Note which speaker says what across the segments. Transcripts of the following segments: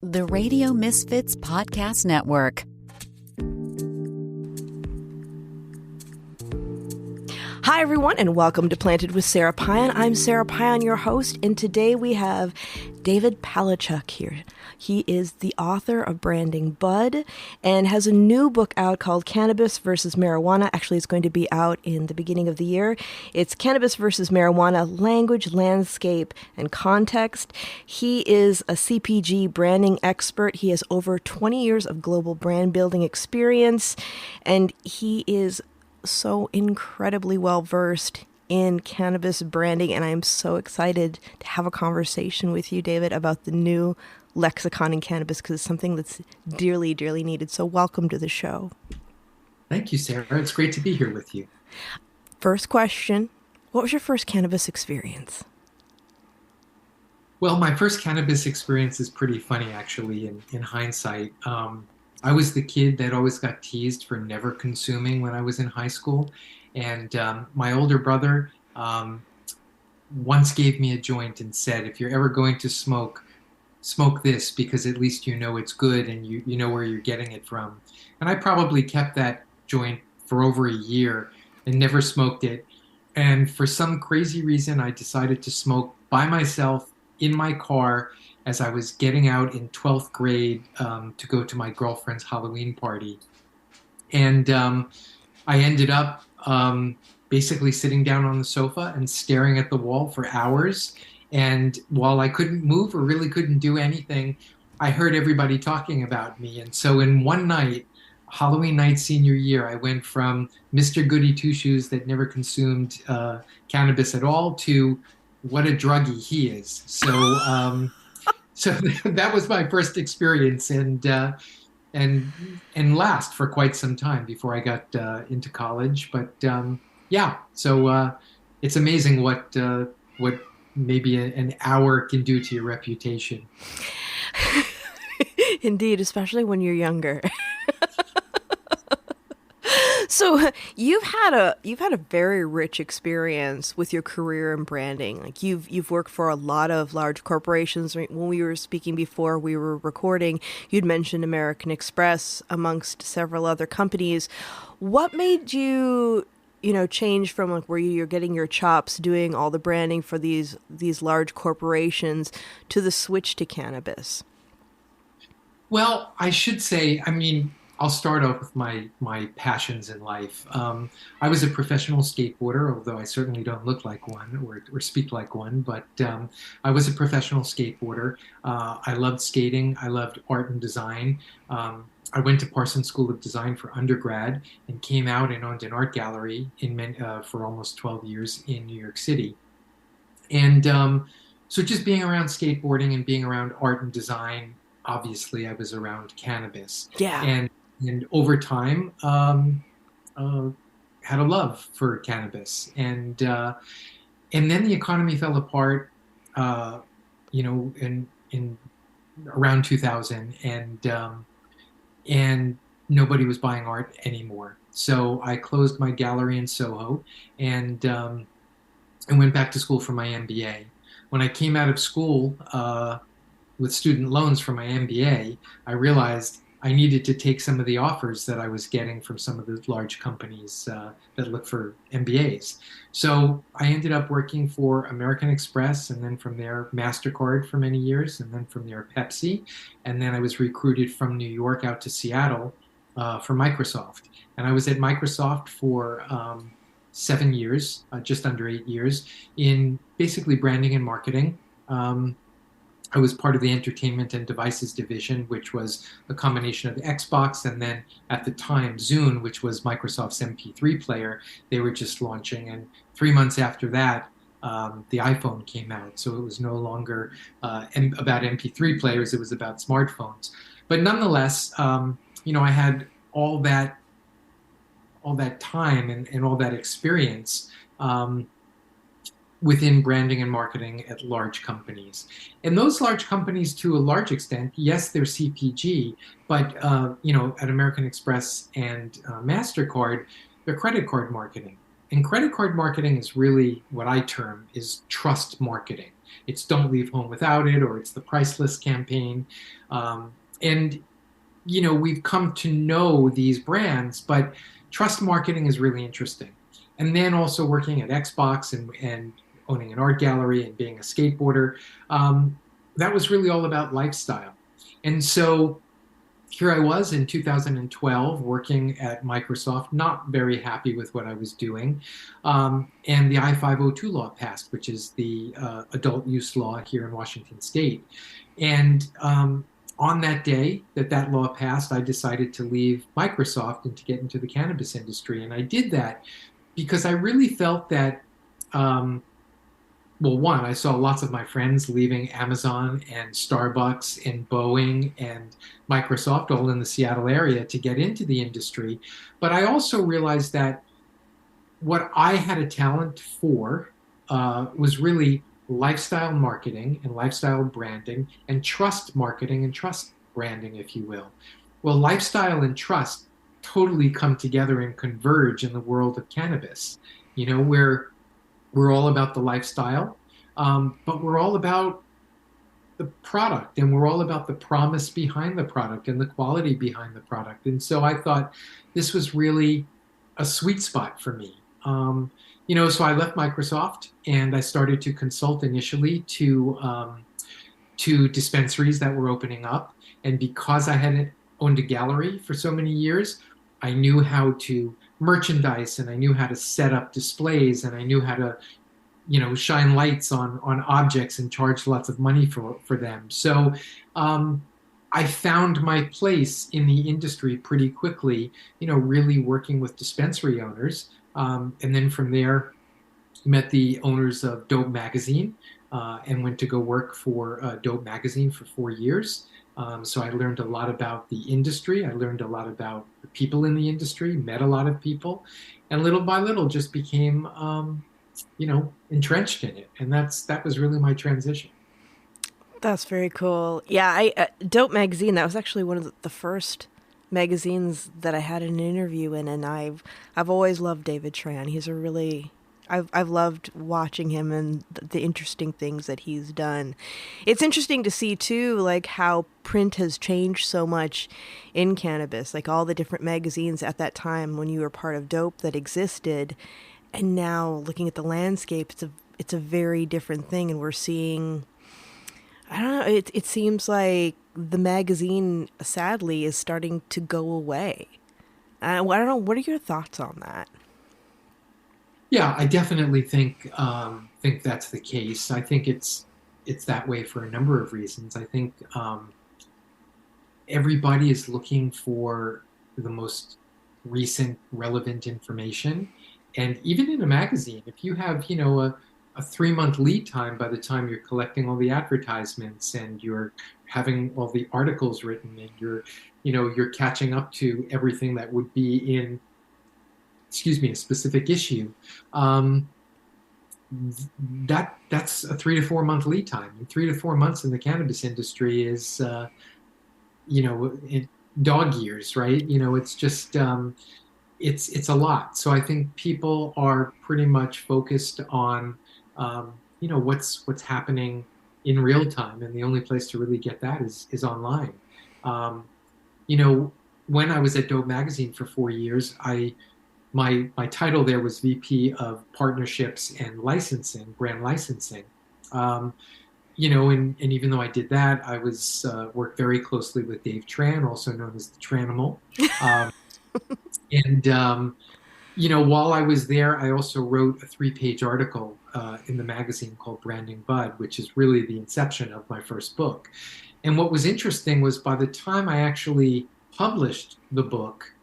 Speaker 1: The Radio Misfits Podcast Network.
Speaker 2: Hi, everyone, and welcome to Planted with Sara Pion. I'm Sara Pion, your host, and today we have David Paleschuck here. He is the author of Branding Bud and has a new book out called Cannabis versus Marijuana. Actually, it's going to be out in the beginning of the year. It's Cannabis versus Marijuana, Language, Landscape, and Context. He is a CPG branding expert. He has over 20 years of global brand building experience, and he is so incredibly well versed in cannabis branding, and I'm so excited to have a conversation with you, David, about the new lexicon in cannabis, because it's something that's dearly, dearly needed. So welcome to the show.
Speaker 3: Thank you, Sara. It's great to be here with you.
Speaker 2: First question, what was your first cannabis experience?
Speaker 3: Well, my first cannabis experience is pretty funny, actually, in hindsight. I was the kid that always got teased for never consuming when I was in high school. And my older brother once gave me a joint and said, if you're ever going to smoke this, because at least you know it's good and you know where you're getting it from. And I probably kept that joint for over a year and never smoked it. And for some crazy reason, I decided to smoke by myself in my car as I was getting out in 12th grade to go to my girlfriend's Halloween party. And I ended up basically sitting down on the sofa and staring at the wall for hours. And while I couldn't move or really couldn't do anything, I heard everybody talking about me. And so in one night, Halloween night senior year, I went from Mr. Goody Two-Shoes that never consumed cannabis at all to what a druggie he is. So that was my first experience, and last for quite some time before I got into college. But so it's amazing what maybe an hour can do to your reputation.
Speaker 2: Indeed, especially when you're younger. So you've had a very rich experience with your career in branding. Like you've worked for a lot of large corporations. When we were speaking before we were recording, you'd mentioned American Express amongst several other companies. What made you change from like where you're getting your chops doing all the branding for these large corporations to the switch to cannabis?
Speaker 3: Well, I should say, I'll start off with my passions in life. I was a professional skateboarder, although I certainly don't look like one or speak like one, but I was a professional skateboarder. I loved skating. I loved art and design. I went to Parsons School of Design for undergrad and came out and owned an art gallery for almost 12 years in New York City. And so just being around skateboarding and being around art and design, obviously I was around cannabis.
Speaker 2: Yeah.
Speaker 3: And over time, had a love for cannabis, and then the economy fell apart, in around 2000, and nobody was buying art anymore. So I closed my gallery in Soho, and went back to school for my MBA. When I came out of school with student loans for my MBA, I realized I needed to take some of the offers that I was getting from some of the large companies that look for MBAs. So I ended up working for American Express, and then from there MasterCard for many years, and then from there Pepsi. And then I was recruited from New York out to Seattle for Microsoft. And I was at Microsoft for 7 years, just under 8 years, in basically branding and marketing. I was part of the entertainment and devices division, which was a combination of the Xbox and then at the time Zune, which was Microsoft's MP3 player. They were just launching, and 3 months after that, the iPhone came out. So it was no longer about MP3 players; it was about smartphones. But nonetheless, I had all that time and all that experience within branding and marketing at large companies. And those large companies, to a large extent, yes, they're CPG, but at American Express and MasterCard, they're credit card marketing. And credit card marketing is really what I term is trust marketing. it's don't leave home without it, or it's the priceless campaign. And we've come to know these brands, but trust marketing is really interesting. And then also working at Xbox and owning an art gallery and being a skateboarder, that was really all about lifestyle. And so here I was in 2012 working at Microsoft, not very happy with what I was doing. And the I-502 law passed, which is the adult use law here in Washington State. And on that day that law passed, I decided to leave Microsoft and to get into the cannabis industry. And I did that because I really felt that, well, one, I saw lots of my friends leaving Amazon and Starbucks and Boeing and Microsoft all in the Seattle area to get into the industry. But I also realized that what I had a talent for was really lifestyle marketing and lifestyle branding and trust marketing and trust branding, if you will. Well, lifestyle and trust totally come together and converge in the world of cannabis, where we're all about the lifestyle, but we're all about the product, and we're all about the promise behind the product and the quality behind the product. And so I thought this was really a sweet spot for me. So I left Microsoft and I started to consult initially to dispensaries that were opening up. And because I had owned a gallery for so many years, I knew how to merchandise, and I knew how to set up displays, and I knew how to, shine lights on objects and charge lots of money for them. So I found my place in the industry pretty quickly, really working with dispensary owners. And then from there, met the owners of Dope Magazine and went to go work for Dope Magazine for 4 years. So I learned a lot about the industry. I learned a lot about the people in the industry, met a lot of people, and little by little just became, entrenched in it. And that was really my transition.
Speaker 2: That's very cool. Yeah, Dope Magazine, that was actually one of the first magazines that I had an interview in, and I've always loved David Tran. He's a really... I've loved watching him and the interesting things that he's done. It's interesting to see too, like how print has changed so much in cannabis, like all the different magazines at that time when you were part of Dope that existed, and now looking at the landscape, it's a very different thing, and we're seeing, I don't know, it seems like the magazine sadly is starting to go away. I don't know, what are your thoughts on that?
Speaker 3: Yeah, I definitely think that's the case. I think it's that way for a number of reasons. I think everybody is looking for the most recent, relevant information, and even in a magazine, if you have a 3-month lead time by the time you're collecting all the advertisements and you're having all the articles written and you're catching up to everything that would be in a specific issue, that's a 3 to 4 month lead time. And 3 to 4 months in the cannabis industry is, dog years, right? It's just, it's a lot. So I think people are pretty much focused on, what's happening in real time. And the only place to really get that is online. When I was at Dope Magazine for 4 years, my title there was VP of Partnerships and Licensing, brand licensing. And even though I did that, I was worked very closely with Dave Tran, also known as the Tranimal. While I was there, I also wrote a 3-page article in the magazine called Branding Bud, which is really the inception of my first book. And what was interesting was by the time I actually published the book,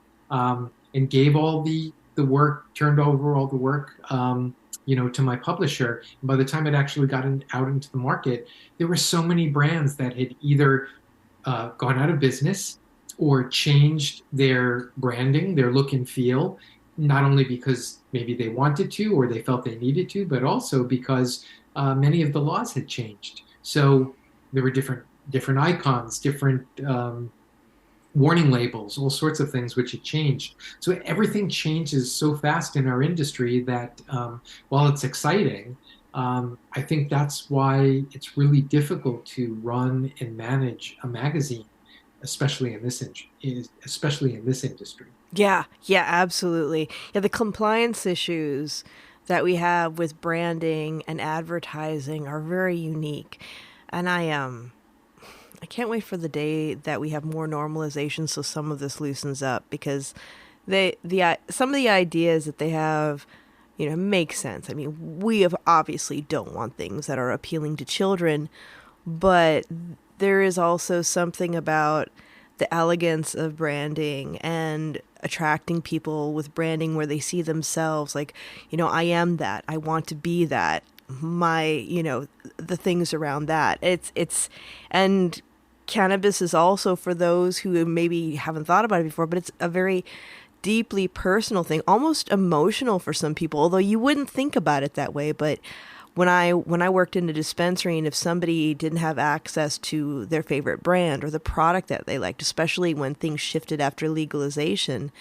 Speaker 3: and gave all the work, turned over all the work, to my publisher. And by the time it actually got out into the market, there were so many brands that had either gone out of business or changed their branding, their look and feel, not only because maybe they wanted to or they felt they needed to, but also because many of the laws had changed. So there were different icons, different warning labels, all sorts of things which had changed. So everything changes so fast in our industry that while it's exciting, I think that's why it's really difficult to run and manage a magazine, especially in this industry.
Speaker 2: Yeah, yeah, absolutely. Yeah, the compliance issues that we have with branding and advertising are very unique. And I can't wait for the day that we have more normalization so some of this loosens up because some of the ideas that they have, make sense. I mean, obviously don't want things that are appealing to children, but there is also something about the elegance of branding and attracting people with branding where they see themselves like, I am that. I want to be that. The things around that. And cannabis is also for those who maybe haven't thought about it before, but it's a very deeply personal thing, almost emotional for some people, although you wouldn't think about it that way. But when I worked in a dispensary, and if somebody didn't have access to their favorite brand or the product that they liked, especially when things shifted after legalization,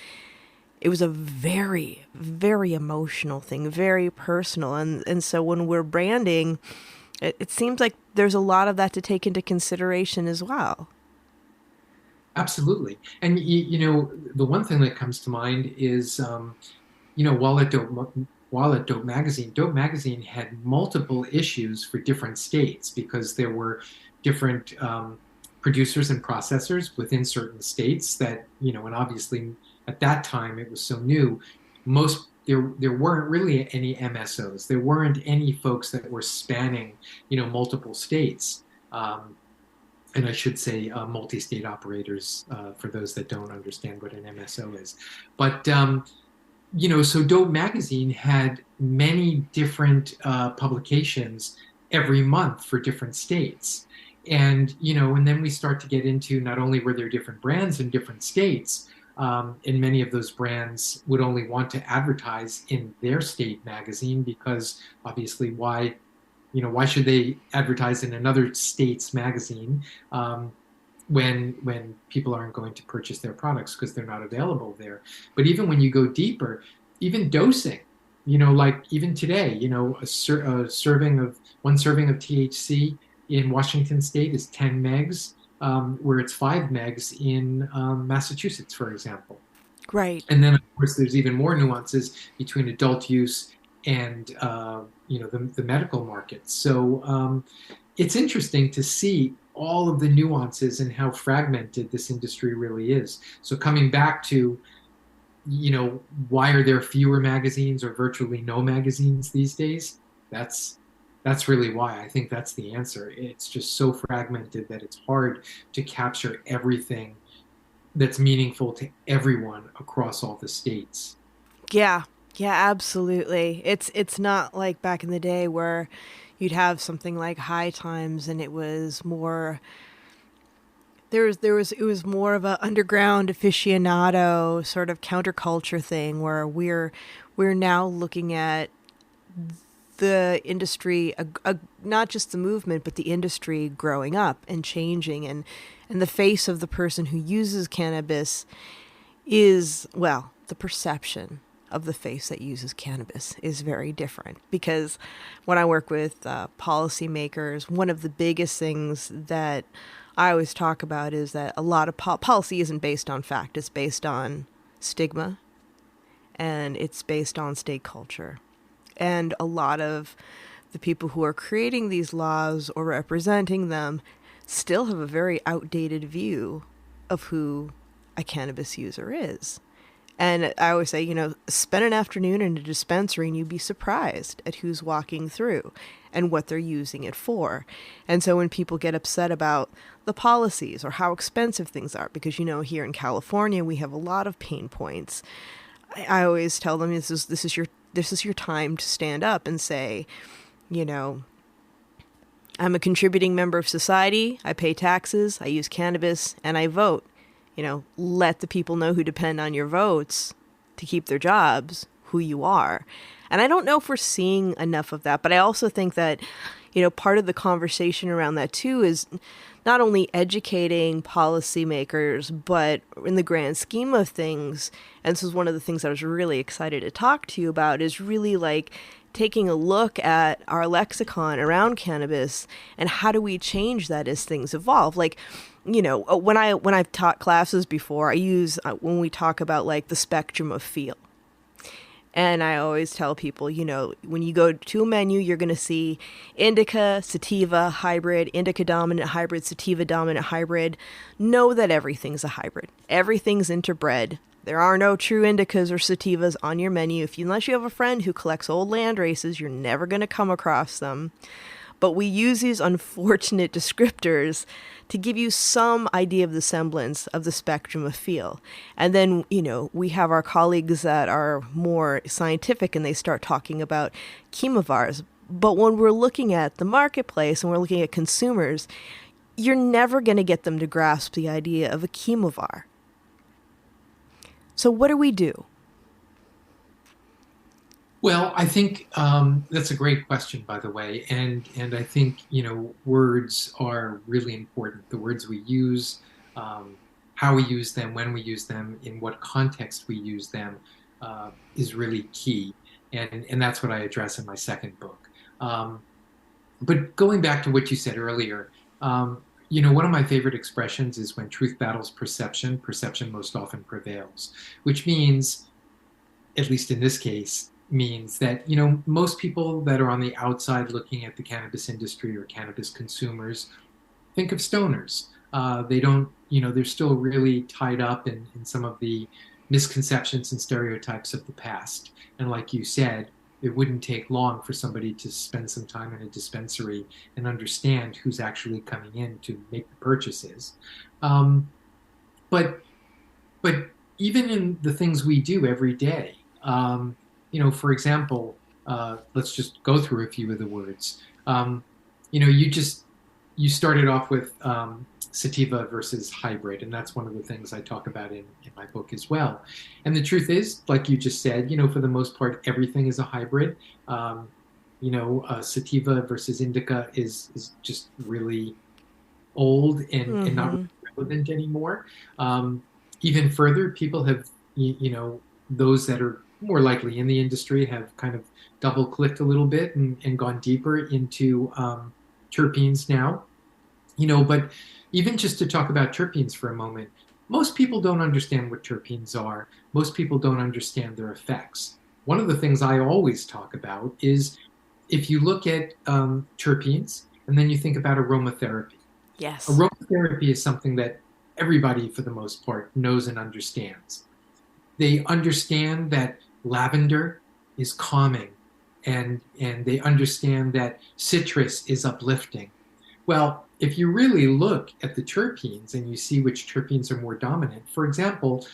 Speaker 2: it was a very, very emotional thing, very personal. And so when we're branding, it seems like there's a lot of that to take into consideration as well.
Speaker 3: Absolutely. And the one thing that comes to mind is, while at Dope Magazine had multiple issues for different states because there were different producers and processors within certain states that, and obviously at that time it was so new, there weren't really any MSOs. There weren't any folks that were spanning, multiple states. And I should say multi-state operators for those that don't understand what an MSO is. But so Dope Magazine had many different publications every month for different states. And then we start to get into not only were there different brands in different states, and many of those brands would only want to advertise in their state magazine because obviously why should they advertise in another state's magazine when people aren't going to purchase their products because they're not available there? But even when you go deeper, even dosing, like even today, a serving of THC in Washington State is 10 megs, where it's 5 megs in Massachusetts, for example.
Speaker 2: Right.
Speaker 3: And then, of course, there's even more nuances between adult use and the medical market. So it's interesting to see all of the nuances and how fragmented this industry really is. So coming back to, why are there fewer magazines or virtually no magazines these days? That's really why. I think that's the answer. It's just so fragmented that it's hard to capture everything that's meaningful to everyone across all the states.
Speaker 2: Yeah. Yeah, absolutely. It's not like back in the day where you'd have something like High Times and it was more it was more of a underground aficionado sort of counterculture thing where we're now looking at the industry, not just the movement, but the industry growing up and changing, and the face of the person who uses cannabis is, well, the perception of the face that uses cannabis is very different. Because when I work with policymakers, one of the biggest things that I always talk about is that a lot of policy isn't based on fact. It's based on stigma, and it's based on state culture. And a lot of the people who are creating these laws or representing them still have a very outdated view of who a cannabis user is. And I always say, spend an afternoon in a dispensary and you'd be surprised at who's walking through and what they're using it for. And so when people get upset about the policies or how expensive things are, because, here in California, we have a lot of pain points. I always tell them this is your time to stand up and say, I'm a contributing member of society. I pay taxes. I use cannabis and I vote. Let the people know who depend on your votes to keep their jobs, who you are. And I don't know if we're seeing enough of that, but I also think that, part of the conversation around that too is not only educating policymakers, but in the grand scheme of things, and this is one of the things I was really excited to talk to you about, is really like taking a look at our lexicon around cannabis and how do we change that as things evolve. Like, when I've taught classes before, I use when we talk about like the spectrum of feel. And I always tell people, when you go to a menu, you're going to see indica, sativa, hybrid, indica dominant hybrid, sativa dominant hybrid. Know that everything's a hybrid. Everything's interbred. There are no true indicas or sativas on your menu. Unless you have a friend who collects old land races, you're never going to come across them. But we use these unfortunate descriptors to give you some idea of the semblance of the spectrum of feel. And then, we have our colleagues that are more scientific and they start talking about chemovars. But when we're looking at the marketplace and we're looking at consumers, you're never going to get them to grasp the idea of a chemovar. So what do we do?
Speaker 3: Well, I think that's a great question, by the way, and I think words are really important. The words we use, how we use them, when we use them, in what context we use them, is really key, and that's what I address in my second book. But going back to what you said earlier, one of my favorite expressions is when truth battles perception, perception most often prevails, which means, at least in this case, means that most people that are on the outside looking at the cannabis industry or cannabis consumers think of stoners. They don't, they're still really tied up in some of the misconceptions and stereotypes of the past. And like you said, it wouldn't take long for somebody to spend some time in a dispensary and understand who's actually coming in to make the purchases. But even in the things we do every day, for example, let's just go through a few of the words. You started off with sativa versus hybrid, and that's one of the things I talk about in my book as well. And the truth is, like you just said, for the most part, everything is a hybrid. Sativa versus indica is just really old and not really relevant anymore. Even further, people have, those that are more likely in the industry have kind of double-clicked a little bit and gone deeper into terpenes now. But even just to talk about terpenes for a moment, most people don't understand what terpenes are. Most people don't understand their effects. One of the things I always talk about is if you look at terpenes and then you think about aromatherapy.
Speaker 2: Yes.
Speaker 3: Aromatherapy is something that everybody, for the most part, knows and understands. They understand that lavender is calming, and they understand that citrus is uplifting. Well, if you really look at the terpenes and you see which terpenes are more dominant, for example,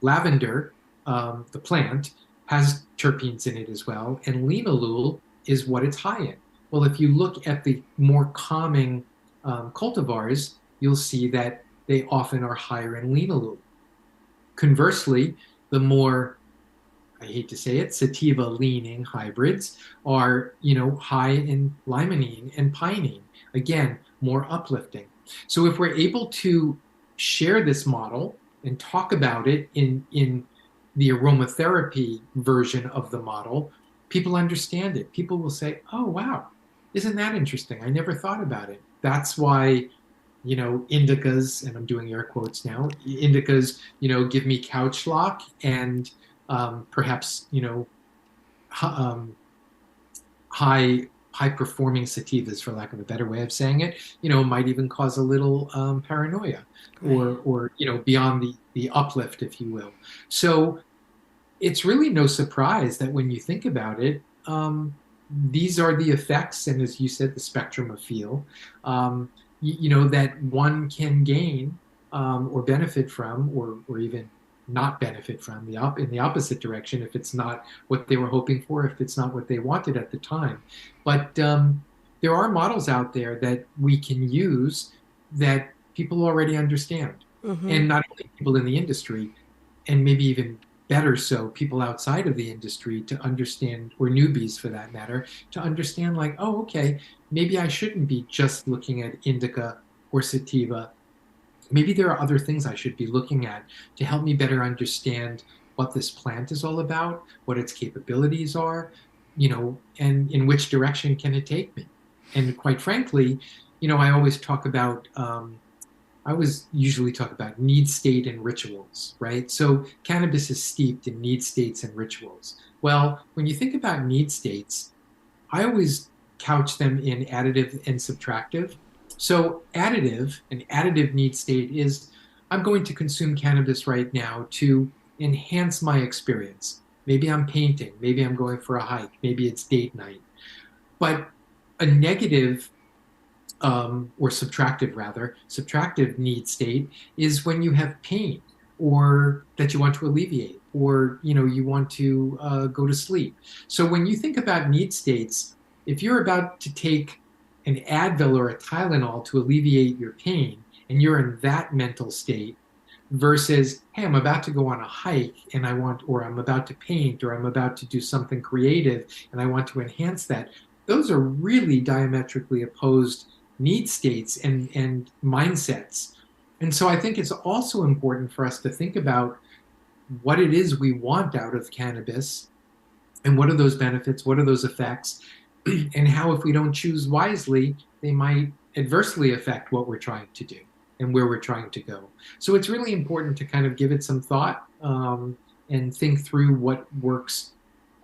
Speaker 3: lavender, the plant, has terpenes in it as well, and linalool is what it's high in. Well, if you look at the more calming cultivars, you'll see that they often are higher in linalool. Conversely, the more, I hate to say it, sativa-leaning hybrids are, high in limonene and pinene. Again, more uplifting. So if we're able to share this model and talk about it in the aromatherapy version of the model, people understand it. People will say, oh, wow, isn't that interesting? I never thought about it. That's why, indicas, and I'm doing air quotes now, indicas, give me couch lock and perhaps, high performing sativas, for lack of a better way of saying it, might even cause a little paranoia or beyond the uplift, if you will. So it's really no surprise that when you think about it, these are the effects, and as you said, the spectrum of feel, that one can gain or benefit from, or even not benefit from in the opposite direction if it's not what they were hoping for, if it's not what they wanted at the time. But there are models out there that we can use that people already understand. And not only people in the industry, and maybe even better so, people outside of the industry to understand, or newbies for that matter, to understand like, oh, okay, maybe I shouldn't be just looking at indica or sativa. Maybe there are other things I should be looking at to help me better understand what this plant is all about, what its capabilities are, and in which direction can it take me? And quite frankly, I always talk about, I always usually talk about need state and rituals, right? So cannabis is steeped in need states and rituals. Well, when you think about need states, I always couch them in additive and subtractive. So an additive need state is I'm going to consume cannabis right now to enhance my experience. Maybe I'm painting, maybe I'm going for a hike, maybe it's date night. But a negative or subtractive rather, subtractive need state is when you have pain or that you want to alleviate or you want to go to sleep. So when you think about need states, if you're about to take an Advil or a Tylenol to alleviate your pain and you're in that mental state versus, hey, I'm about to go on a hike and or I'm about to paint or I'm about to do something creative and I want to enhance that, those are really diametrically opposed need states and mindsets. And so I think it's also important for us to think about what it is we want out of cannabis and what are those benefits, what are those effects, and how if we don't choose wisely, they might adversely affect what we're trying to do and where we're trying to go. So it's really important to kind of give it some thought and think through what works,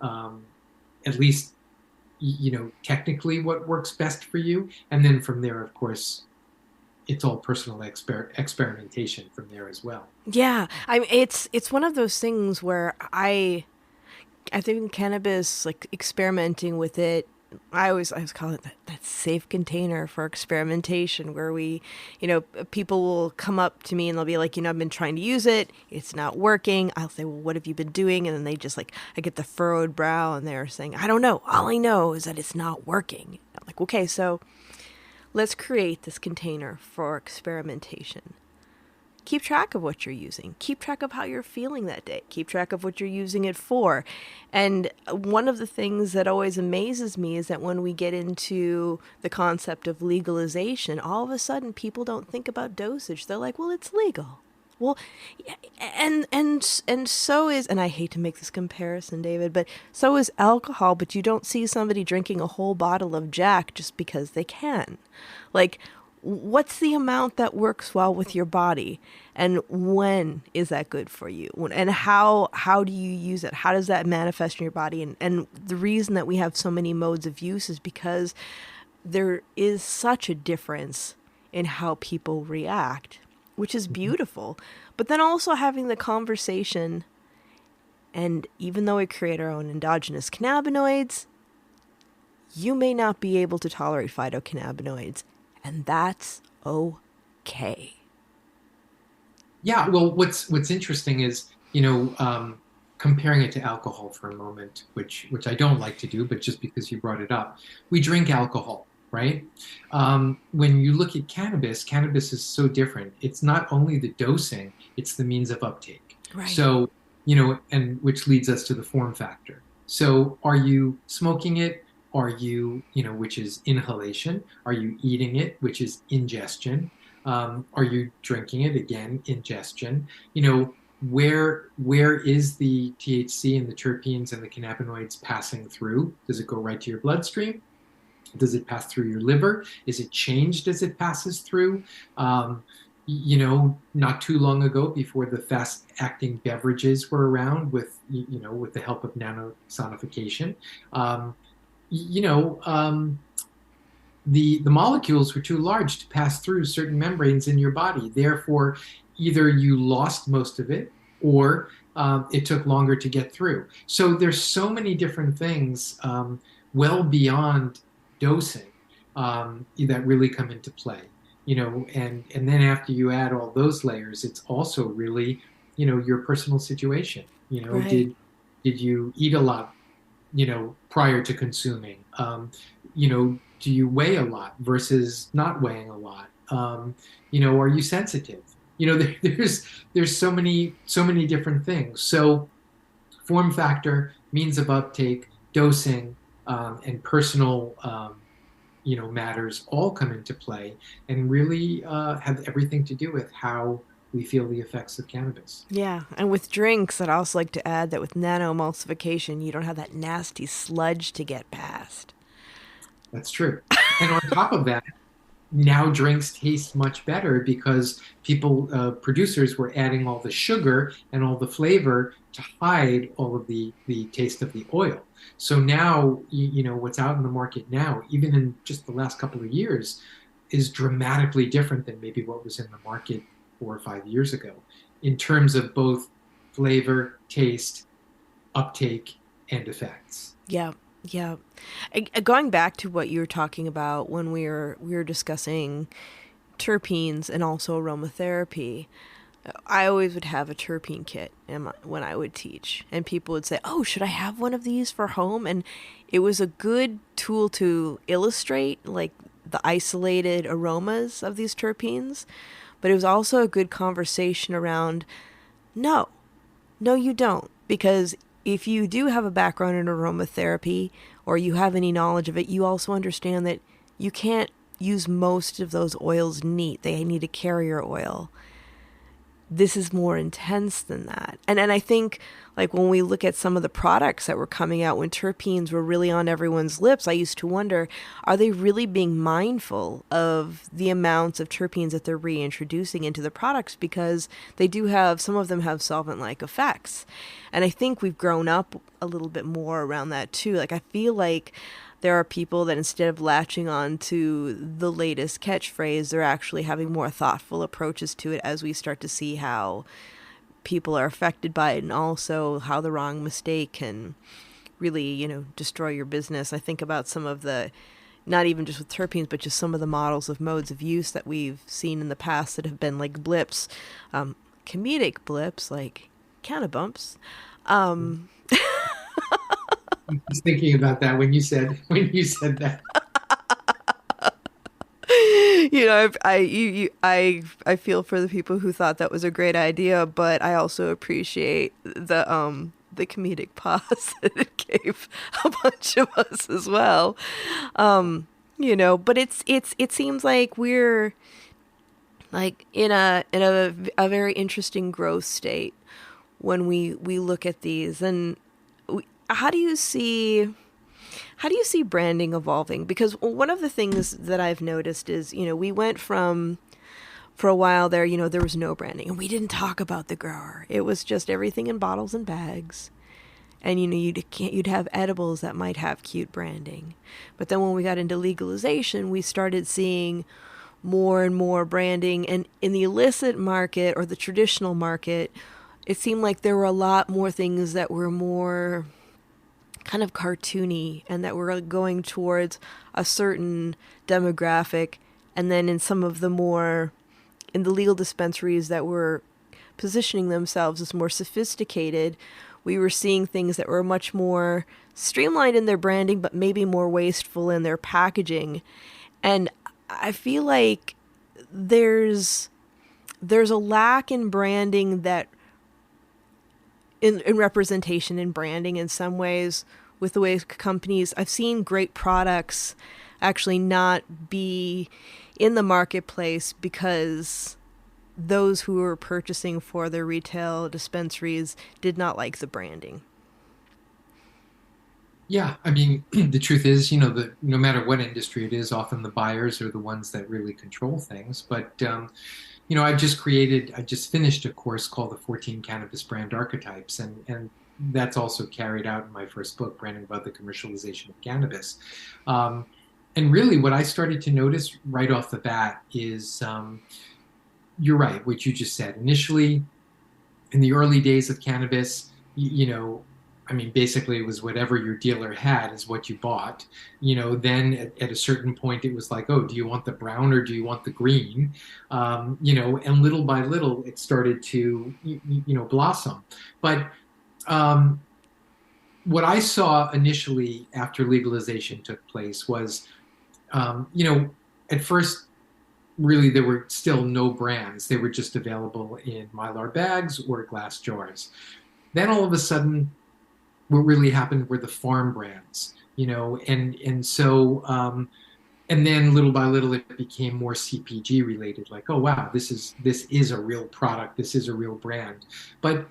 Speaker 3: at least technically what works best for you. And then from there, of course, it's all personal experimentation from there as well.
Speaker 2: Yeah. I mean, it's one of those things where I think cannabis, like experimenting with it, I always call it that safe container for experimentation where people will come up to me and they'll be like, I've been trying to use it. It's not working. I'll say, well, what have you been doing? And then they just I get the furrowed brow and they're saying, I don't know. All I know is that it's not working. I'm like, okay, so let's create this container for experimentation. Keep track of what you're using. Keep track of how you're feeling that day. Keep track of what you're using it for. And one of the things that always amazes me is that when we get into the concept of legalization, all of a sudden people don't think about dosage. They're like, well, it's legal. Well, and so is, and I hate to make this comparison, David, but so is alcohol, but you don't see somebody drinking a whole bottle of Jack just because they can. Like, what's the amount that works well with your body, and when is that good for you, and how do you use it? How does that manifest in your body? And the reason that we have so many modes of use is because there is such a difference in how people react, which is beautiful. But then also having the conversation, and even though we create our own endogenous cannabinoids, you may not be able to tolerate phytocannabinoids. And that's okay.
Speaker 3: Yeah, well, what's interesting is, comparing it to alcohol for a moment, which I don't like to do, but just because you brought it up, we drink alcohol, right? When you look at cannabis is so different. It's not only the dosing, it's the means of uptake.
Speaker 2: Right.
Speaker 3: So, and which leads us to the form factor. So are you smoking it? Are you, which is inhalation? Are you eating it, which is ingestion? Are you drinking it, again, ingestion? Where is the THC and the terpenes and the cannabinoids passing through? Does it go right to your bloodstream? Does it pass through your liver? Is it changed as it passes through? Not too long ago, before the fast-acting beverages were around with the help of nanosonification, the molecules were too large to pass through certain membranes in your body. Therefore, either you lost most of it or it took longer to get through. So there's so many different things well beyond dosing that really come into play. And then after you add all those layers, it's also really, your personal situation.
Speaker 2: Right.
Speaker 3: Did you eat a lot, prior to consuming? Do you weigh a lot versus not weighing a lot? Are you sensitive? There's so many different things. So form factor, means of uptake, dosing, and personal, matters all come into play and really have everything to do with how we feel the effects of cannabis.
Speaker 2: Yeah, and with drinks, I'd also like to add that with nano-emulsification, you don't have that nasty sludge to get past.
Speaker 3: That's true. And on top of that, now drinks taste much better because producers were adding all the sugar and all the flavor to hide all of the taste of the oil. So now, what's out in the market now, even in just the last couple of years, is dramatically different than maybe what was in the market 4 or 5 years ago in terms of both flavor, taste, uptake, and effects.
Speaker 2: Yeah, yeah. Going back to what you were talking about when we were discussing terpenes and also aromatherapy, I always would have a terpene kit when I would teach, and people would say, "Oh, should I have one of these for home?" And it was a good tool to illustrate like the isolated aromas of these terpenes, but it was also a good conversation around, no, no, you don't, because if you do have a background in aromatherapy or you have any knowledge of it, you also understand that you can't use most of those oils neat. They need a carrier oil. This is more intense than that. And I think like when we look at some of the products that were coming out when terpenes were really on everyone's lips, I used to wonder, are they really being mindful of the amounts of terpenes that they're reintroducing into the products? Because they do have, some of them have solvent-like effects. And I think we've grown up a little bit more around that too. Like I feel like there are people that instead of latching on to the latest catchphrase, they're actually having more thoughtful approaches to it as we start to see how people are affected by it and also how the wrong mistake can really, destroy your business. I think about some of the, not even just with terpenes, but just some of the models of modes of use that we've seen in the past that have been like blips, comedic blips, like cannabumps.
Speaker 3: I was thinking about that when you said that.
Speaker 2: I feel for the people who thought that was a great idea, but I also appreciate the comedic pause that it gave a bunch of us as well. But it seems like we're like in a very interesting growth state when we look at these. And how do you see branding evolving? Because one of the things that I've noticed is, we went from, for a while there, there was no branding and we didn't talk about the grower. It was just everything in bottles and bags. And, you'd have edibles that might have cute branding. But then when we got into legalization, we started seeing more and more branding. And in the illicit market or the traditional market, it seemed like there were a lot more things that were more kind of cartoony and that were going towards a certain demographic. And then in some of the more, in the legal dispensaries that were positioning themselves as more sophisticated, we were seeing things that were much more streamlined in their branding, but maybe more wasteful in their packaging. And I feel like there's a lack in branding that in representation in branding in some ways with the way companies, I've seen great products actually not be in the marketplace because those who were purchasing for their retail dispensaries did not like the branding.
Speaker 3: Yeah, I mean, the truth is, no matter what industry it is, often the buyers are the ones that really control things. But I just finished a course called the 14 Cannabis Brand Archetypes, and that's also carried out in my first book, Branding Bud, the Commercialization of Cannabis. And really what I started to notice right off the bat is, you're right, what you just said. Initially, in the early days of cannabis, basically it was whatever your dealer had is what you bought. Then at a certain point it was like, oh, do you want the brown or do you want the green? And little by little it started to, blossom. But what I saw initially after legalization took place was, at first, really there were still no brands. They were just available in Mylar bags or glass jars. Then all of a sudden, what really happened were the farm brands, and so And then little by little, it became more CPG related. Like, oh wow, this is a real product. This is a real brand. But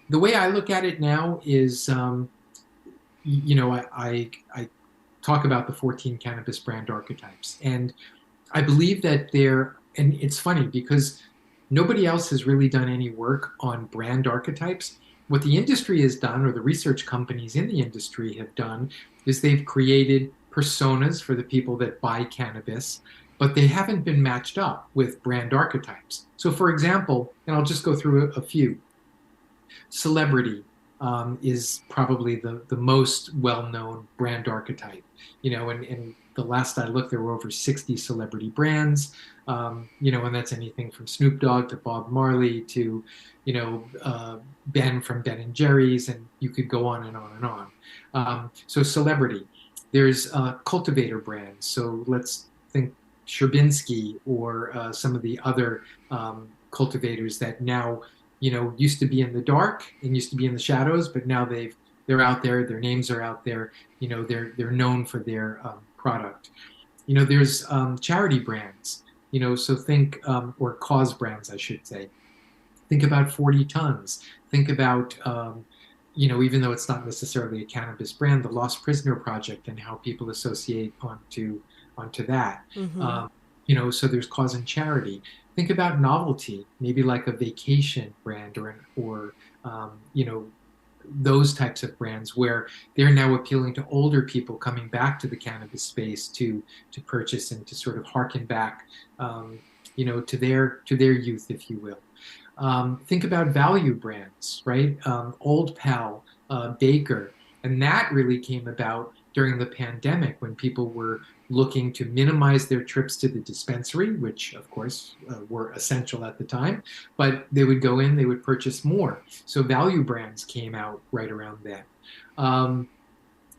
Speaker 3: the way I look at it now is, I talk about the 14 cannabis brand archetypes, and I believe that they're. And it's funny because nobody else has really done any work on brand archetypes. What the industry has done, or the research companies in the industry have done, is they've created personas for the people that buy cannabis, but they haven't been matched up with brand archetypes. So, for example, and I'll just go through a few. Celebrity is probably the most well-known brand archetype. And the last I looked, there were over 60 celebrity brands. And that's anything from Snoop Dogg to Bob Marley to, Ben from Ben and Jerry's, and you could go on and on and on. So celebrity. There's cultivator brands. So let's think Sherbinski or some of the other cultivators that now used to be in the dark and used to be in the shadows, but now they're out there. Their names are out there. They're known for their product. There's charity brands. So think or cause brands, I should say. Think about 40 Tons. Think about even though it's not necessarily a cannabis brand, the Lost Prisoner Project and how people associate onto that.
Speaker 2: Mm-hmm.
Speaker 3: So there's cause and charity. Think about novelty, maybe like a vacation brand or those types of brands where they're now appealing to older people coming back to the cannabis space to purchase and to sort of harken back, to their youth, if you will. Think about value brands, right? Old Pal, Baker, and that really came about during the pandemic when people were looking to minimize their trips to the dispensary, which of course were essential at the time, but they would go in, they would purchase more. So value brands came out right around then.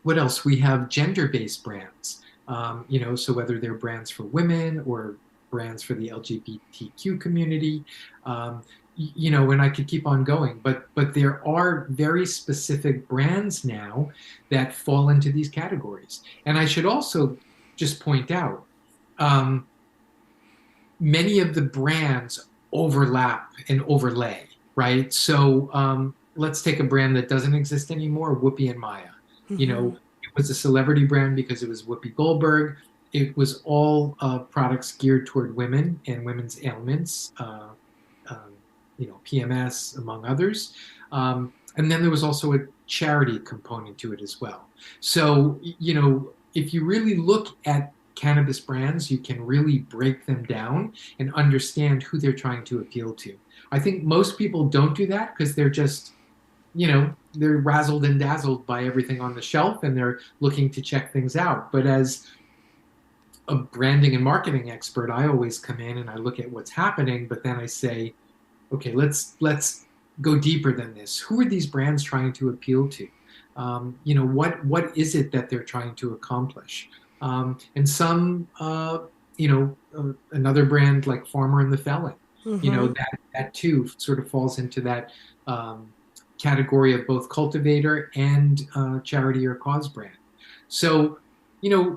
Speaker 3: What else? We have gender-based brands, so whether they're brands for women or brands for the LGBTQ community, and I could keep on going, but there are very specific brands now that fall into these categories. And I should also just point out, many of the brands overlap and overlay, right? So let's take a brand that doesn't exist anymore, Whoopi and Maya.
Speaker 2: Mm-hmm.
Speaker 3: It was a celebrity brand because it was Whoopi Goldberg. It was all products geared toward women and women's ailments. PMS, among others. And then there was also a charity component to it as well. So, if you really look at cannabis brands, you can really break them down and understand who they're trying to appeal to. I think most people don't do that because they're just, they're razzled and dazzled by everything on the shelf and they're looking to check things out. But as a branding and marketing expert, I always come in and I look at what's happening, but then I say, okay, let's go deeper than this. Who are these brands trying to appeal to? What is it that they're trying to accomplish? And some, another brand like Farmer and the Felon,
Speaker 2: Mm-hmm.
Speaker 3: that too sort of falls into that category of both cultivator and charity or cause brand. So,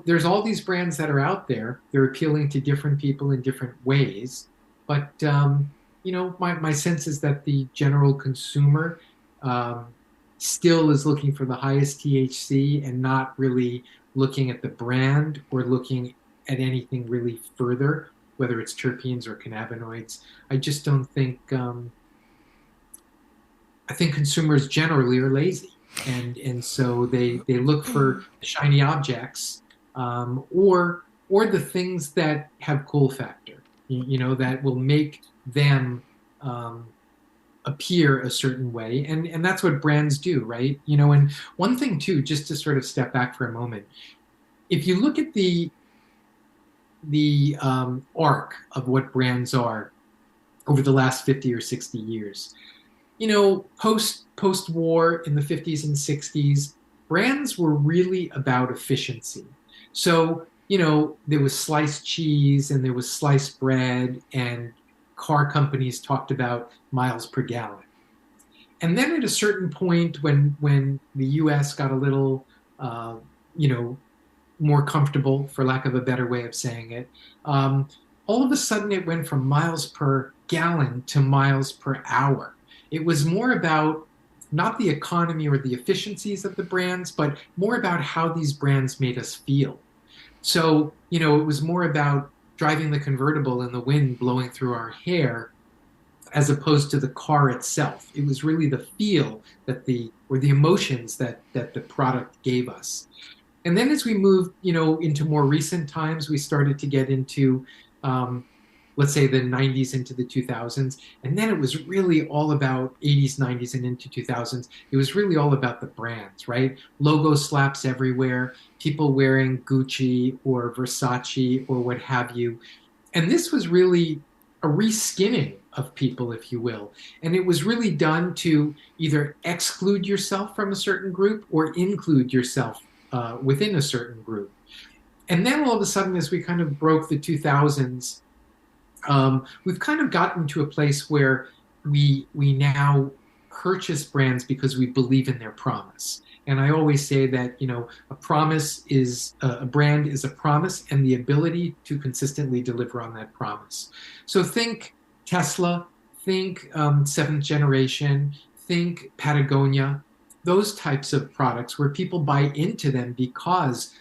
Speaker 3: there's all these brands that are out there. They're appealing to different people in different ways, but my sense is that the general consumer still is looking for the highest THC and not really looking at the brand or looking at anything really further, whether it's terpenes or cannabinoids. I just don't think, I think consumers generally are lazy. And so they look for shiny objects, or the things that have cool factor, that will make them appear a certain way, and that's what brands do, right? And one thing too, just to sort of step back for a moment, if you look at the arc of what brands are over the last 50 or 60 years, post-war in the 50s and 60s, brands were really about efficiency. So there was sliced cheese and there was sliced bread, and car companies talked about miles per gallon. And then at a certain point, when the U.S. got a little, more comfortable, for lack of a better way of saying it. Um, all of a sudden, it went from miles per gallon to miles per hour. It was more about not the economy or the efficiencies of the brands, but more about how these brands made us feel. So, it was more about driving the convertible and the wind blowing through our hair as opposed to the car itself. It was really the feel that or the emotions that the product gave us. And then as we moved, into more recent times, we started to get into, um, let's say, the 90s into the 2000s. And then it was really all about 80s, 90s, and into 2000s. It was really all about the brands, right? Logo slaps everywhere, people wearing Gucci or Versace or what have you. And this was really a reskinning of people, if you will. And it was really done to either exclude yourself from a certain group or include yourself within a certain group. And then all of a sudden, as we kind of broke the 2000s, we've kind of gotten to a place where we now purchase brands because we believe in their promise. And I always say that, a brand is a promise and the ability to consistently deliver on that promise. So think Tesla, think seventh generation, think Patagonia, those types of products where people buy into them because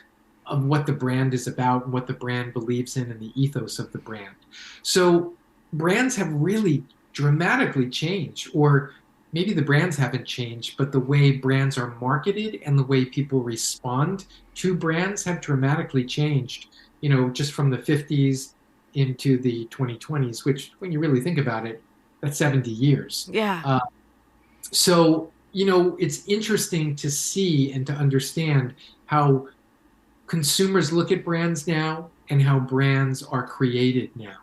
Speaker 3: of what the brand is about and what the brand believes in and the ethos of the brand. So brands have really dramatically changed, or maybe the brands haven't changed, but the way brands are marketed and the way people respond to brands have dramatically changed, just from the 50s into the 2020s, which when you really think about it, that's 70 years.
Speaker 2: Yeah.
Speaker 3: So, it's interesting to see and to understand how consumers look at brands now and how brands are created now.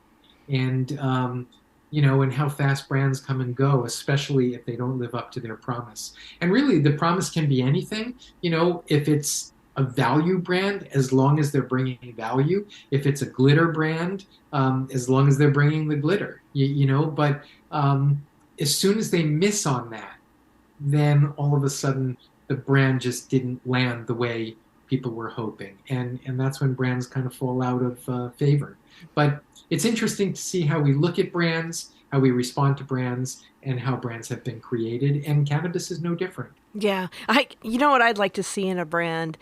Speaker 3: And, and how fast brands come and go, especially if they don't live up to their promise. And really, the promise can be anything, if it's a value brand, as long as they're bringing value. If it's a glitter brand, as long as they're bringing the glitter, but as soon as they miss on that, then all of a sudden the brand just didn't land the way people were hoping. And that's when brands kind of fall out of favor. But it's interesting to see how we look at brands, how we respond to brands, and how brands have been created. And cannabis is no different.
Speaker 2: Yeah. You know what I'd like to see in a brand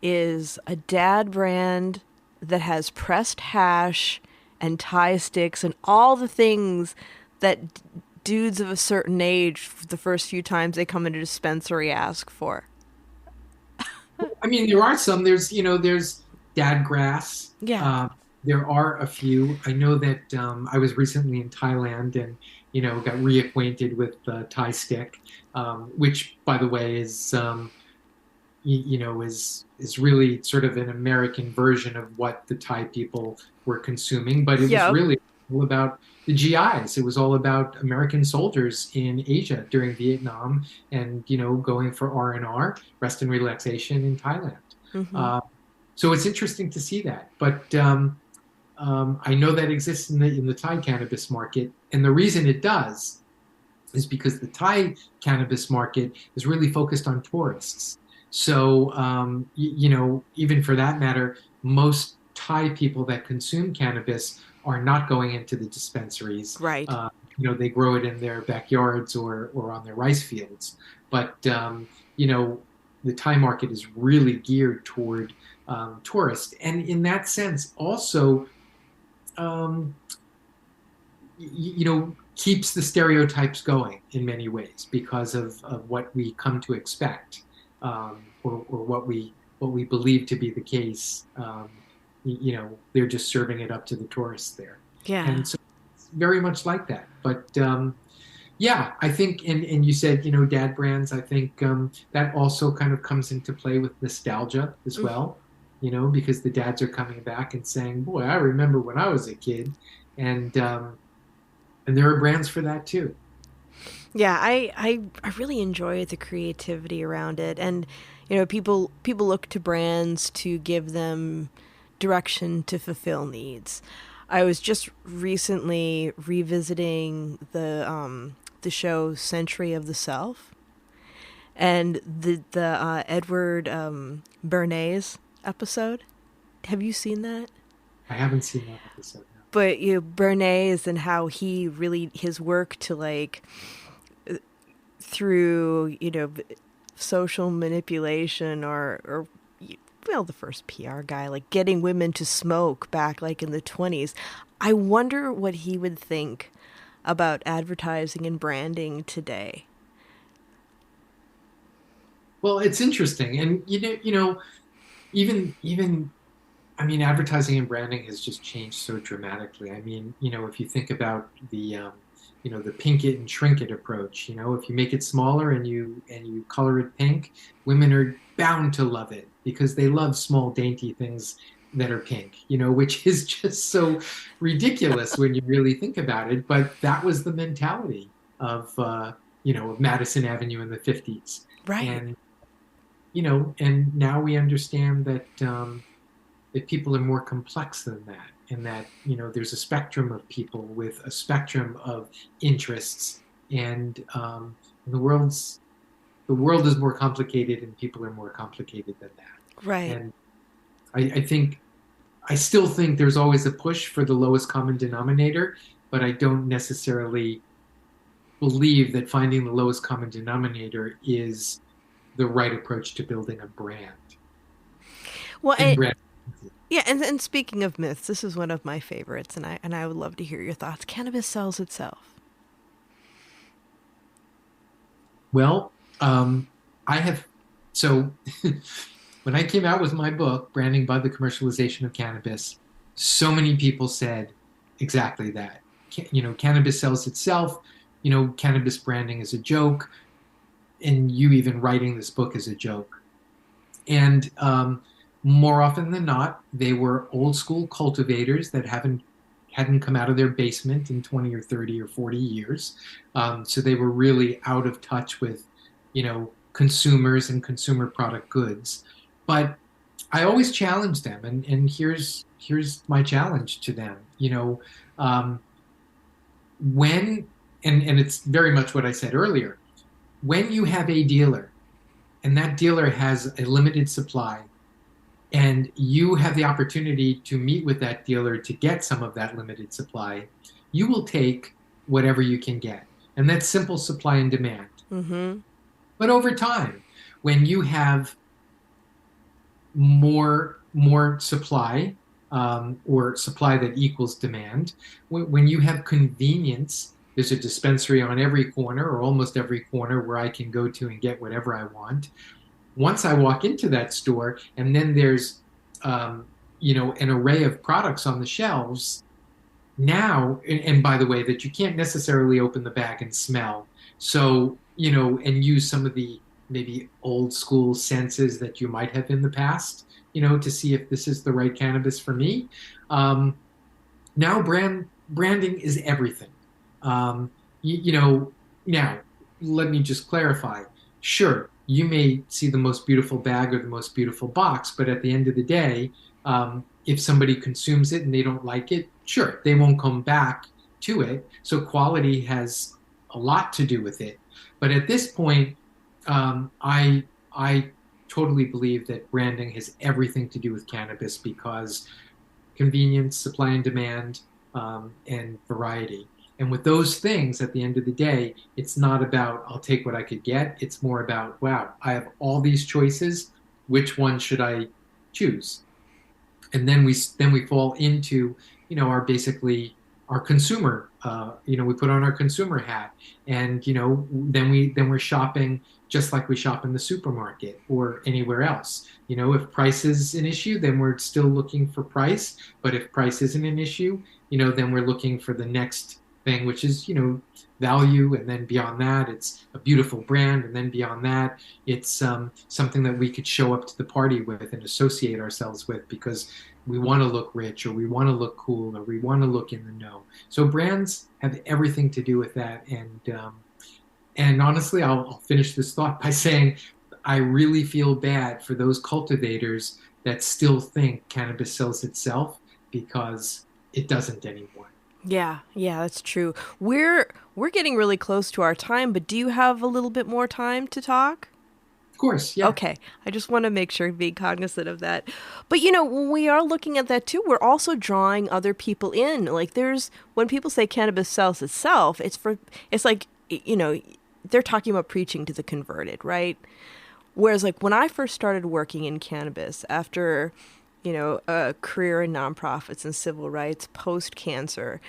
Speaker 2: is a dad brand that has pressed hash and Thai sticks and all the things that dudes of a certain age, the first few times they come into a dispensary, ask for.
Speaker 3: I mean, there are some. There's dad grass.
Speaker 2: Yeah.
Speaker 3: There are a few. I know that I was recently in Thailand and, got reacquainted with Thai stick, which, by the way, is, is really sort of an American version of what the Thai people were consuming. But it was really all about the GIs. It was all about American soldiers in Asia during Vietnam and, going for R&R, rest and relaxation in Thailand.
Speaker 2: Mm-hmm.
Speaker 3: So it's interesting to see that. But I know that exists in the Thai cannabis market. And the reason it does is because the Thai cannabis market is really focused on tourists. So, even for that matter, most Thai people that consume cannabis are not going into the dispensaries.
Speaker 2: Right.
Speaker 3: They grow it in their backyards or on their rice fields. But, the Thai market is really geared toward tourists. And in that sense, also, keeps the stereotypes going in many ways because of what we come to expect, or what we believe to be the case. They're just serving it up to the tourists there.
Speaker 2: Yeah.
Speaker 3: And so it's very much like that. But I think, and you said, dad brands, I think that also kind of comes into play with nostalgia as well, because the dads are coming back and saying, boy, I remember when I was a kid. And there are brands for that too.
Speaker 2: Yeah, I really enjoy the creativity around it. And, people look to brands to give them direction to fulfill needs. I was just recently revisiting the show Century of the Self, and the Edward Bernays. episode? Have you seen that?
Speaker 3: I haven't seen that episode. No.
Speaker 2: But Bernays and how he really, his work to like, through, social manipulation or well, the first PR guy, like getting women to smoke back like in the 20s. I wonder what he would think about advertising and branding today.
Speaker 3: Well, it's interesting. And, even I mean, advertising and branding has just changed so dramatically. I mean, if you think about the pink it and shrink it approach, if you make it smaller and you color it pink, women are bound to love it because they love small, dainty things that are pink, which is just so ridiculous when you really think about it. But that was the mentality of Madison Avenue in the 50s.
Speaker 2: Right.
Speaker 3: And now we understand that people are more complex than that, and that there's a spectrum of people with a spectrum of interests, and the world is more complicated, and people are more complicated than that.
Speaker 2: Right.
Speaker 3: And I still think there's always a push for the lowest common denominator, but I don't necessarily believe that finding the lowest common denominator is the right approach to building a brand.
Speaker 2: Well, and speaking of myths, this is one of my favorites, and I would love to hear your thoughts. Cannabis sells itself.
Speaker 3: Well, so when I came out with my book, Branding Bud, the Commercialization of Cannabis, so many people said exactly that. Cannabis sells itself. Cannabis branding is a joke. And you even writing this book is a joke. And more often than not, they were old school cultivators that hadn't come out of their basement in 20 or 30 or 40 years. So they were really out of touch with, consumers and consumer product goods. But I always challenge them, and here's my challenge to them. When and it's very much what I said earlier. When you have a dealer, and that dealer has a limited supply, and you have the opportunity to meet with that dealer to get some of that limited supply, you will take whatever you can get. And that's simple supply and demand.
Speaker 2: Mm-hmm.
Speaker 3: But over time, when you have more supply, or supply that equals demand, when you have convenience, there's a dispensary on every corner or almost every corner where I can go to and get whatever I want. Once I walk into that store, and then there's an array of products on the shelves now, and by the way, that you can't necessarily open the bag and smell. So, and use some of the maybe old school senses that you might have in the past, to see if this is the right cannabis for me. Now branding is everything. Now, let me just clarify. Sure, you may see the most beautiful bag or the most beautiful box, but at the end of the day, if somebody consumes it and they don't like it, sure, they won't come back to it. So quality has a lot to do with it. But at this point, I totally believe that branding has everything to do with cannabis, because convenience, supply and demand, and variety. And with those things, at the end of the day, it's not about, I'll take what I could get. It's more about, wow, I have all these choices. Which one should I choose? And then we fall into, our consumer, we put on our consumer hat, and, then we're shopping just like we shop in the supermarket or anywhere else. If price is an issue, then we're still looking for price. But if price isn't an issue, then we're looking for the next thing, which is, value. And then beyond that, it's a beautiful brand. And then beyond that, it's something that we could show up to the party with and associate ourselves with, because we want to look rich, or we want to look cool, or we want to look in the know. So brands have everything to do with that. And honestly, I'll finish this thought by saying I really feel bad for those cultivators that still think cannabis sells itself, because it doesn't anymore.
Speaker 2: Yeah, that's true. We're getting really close to our time, but do you have a little bit more time to talk?
Speaker 3: Of course, yeah.
Speaker 2: Okay, I just want to make sure, be cognizant of that. But when we are looking at that too, we're also drawing other people in. Like when people say cannabis sells itself, it's like, they're talking about preaching to the converted, right? Whereas like when I first started working in cannabis after, a career in nonprofits and civil rights post cancer,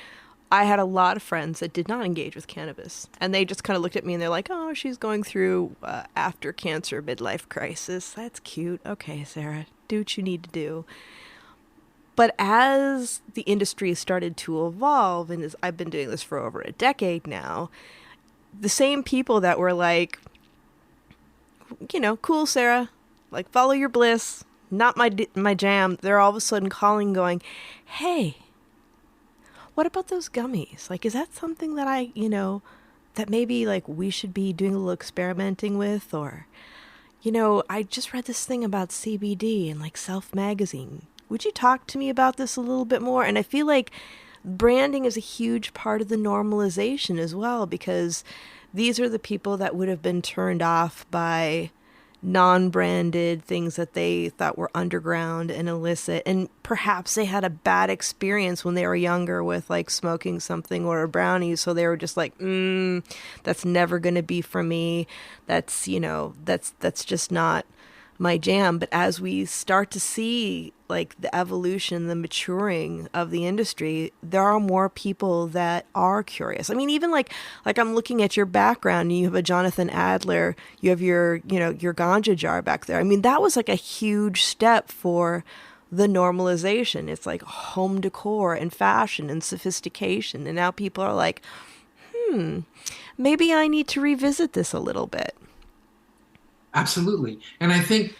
Speaker 2: I had a lot of friends that did not engage with cannabis. And they just kind of looked at me and they're like, oh, she's going through after cancer midlife crisis. That's cute. Okay, Sarah, do what you need to do. But as the industry started to evolve, and as I've been doing this for over a decade now, the same people that were like, cool, Sarah, like follow your bliss, not my jam, they're all of a sudden calling, going, hey, what about those gummies? Like, is that something that that maybe like we should be doing a little experimenting with? Or, I just read this thing about CBD in like Self Magazine. Would you talk to me about this a little bit more? And I feel like branding is a huge part of the normalization as well, because these are the people that would have been turned off by non-branded things that they thought were underground and illicit, and perhaps they had a bad experience when they were younger with like smoking something or a brownie, so they were just like, that's never going to be for me. That's that's just not my jam. But as we start to see like the evolution, the maturing of the industry, there are more people that are curious. I mean, even like I'm looking at your background, you have a Jonathan Adler, you have your ganja jar back there. I mean, that was like a huge step for the normalization. It's like home decor and fashion and sophistication. And now people are like, maybe I need to revisit this a little bit.
Speaker 3: Absolutely. And I think,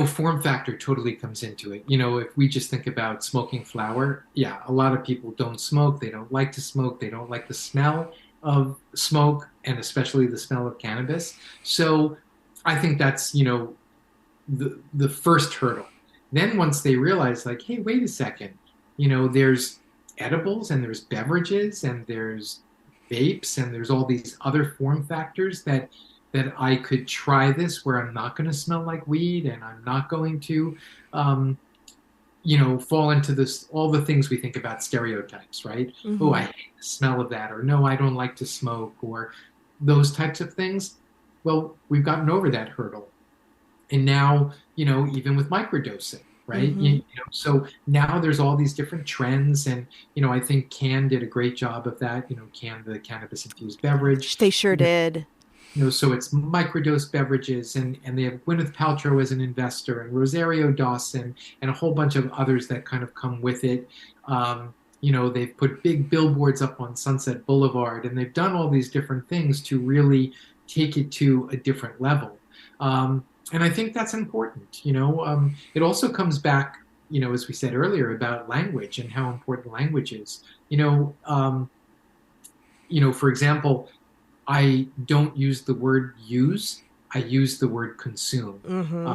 Speaker 3: form factor totally comes into it. If we just think about smoking flower, yeah, a lot of people don't smoke. They don't like to smoke. They don't like the smell of smoke, and especially the smell of cannabis. So I think that's, the first hurdle. Then once they realize like, hey, wait a second, there's edibles and there's beverages and there's vapes and there's all these other form factors that I could try this where I'm not going to smell like weed and I'm not going to, fall into this, all the things we think about stereotypes, right? Oh, I
Speaker 2: Mm-hmm.
Speaker 3: hate the smell of that, or no, I don't like to smoke, or those types of things. Well, we've gotten over that hurdle. And now, even with microdosing, right?
Speaker 2: Mm-hmm.
Speaker 3: So now there's all these different trends. And, I think Can did a great job of that, Can, the cannabis infused beverage.
Speaker 2: They sure did.
Speaker 3: So it's microdose beverages, and they have Gwyneth Paltrow as an investor, and Rosario Dawson, and a whole bunch of others that kind of come with it. They've put big billboards up on Sunset Boulevard, and they've done all these different things to really take it to a different level. And I think that's important. It also comes back, as we said earlier, about language and how important language is. For example, I don't use the word use. I use the word consume. Uh,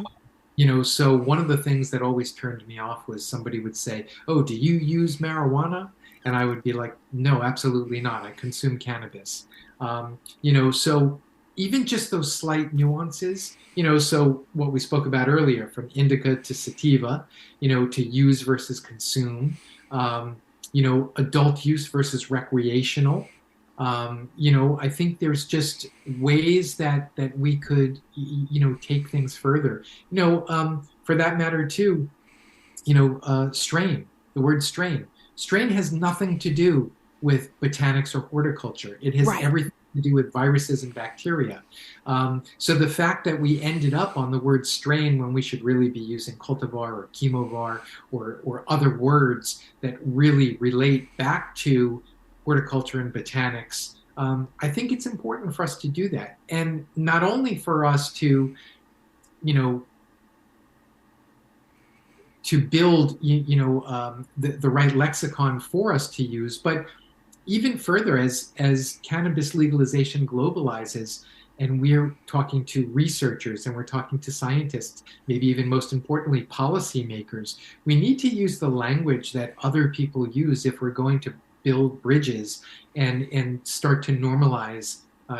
Speaker 2: Mm-hmm.
Speaker 3: so one of the things that always turned me off was somebody would say, "Oh, do you use marijuana?" And I would be like, "No, absolutely not. I consume cannabis." So even just those slight nuances, so what we spoke about earlier, from indica to sativa, to use versus consume, adult use versus recreational. I think there's just ways that we could, take things further. For that matter too, strain. The word strain. Strain has nothing to do with botanics or horticulture. It has
Speaker 2: Right.
Speaker 3: everything to do with viruses and bacteria. So the fact that we ended up on the word strain when we should really be using cultivar or chemovar or other words that really relate back to horticulture and botanics, I think it's important for us to do that. And not only for us you know, to build, the right lexicon for us to use, but even further, as cannabis legalization globalizes, and we're talking to researchers and we're talking to scientists, maybe even most importantly, policymakers, we need to use the language that other people use if we're going to build bridges and start to normalize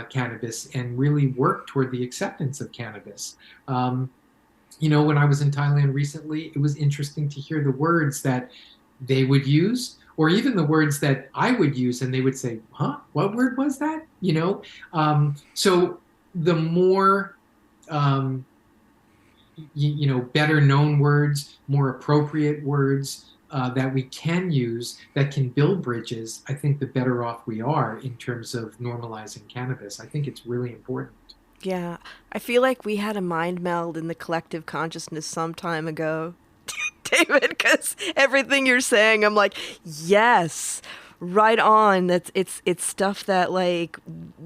Speaker 3: cannabis and really work toward the acceptance of cannabis. When I was in Thailand recently, it was interesting to hear the words that they would use, or even the words that I would use, and they would say, "Huh? What word was that?" So the more um, better known words, more appropriate words that we can use that can build bridges, I think the better off we are in terms of normalizing cannabis. I think it's really important.
Speaker 2: Yeah, I feel like we had a mind meld in the collective consciousness some time ago, David, because everything you're saying, I'm like, yes, right on. It's stuff that like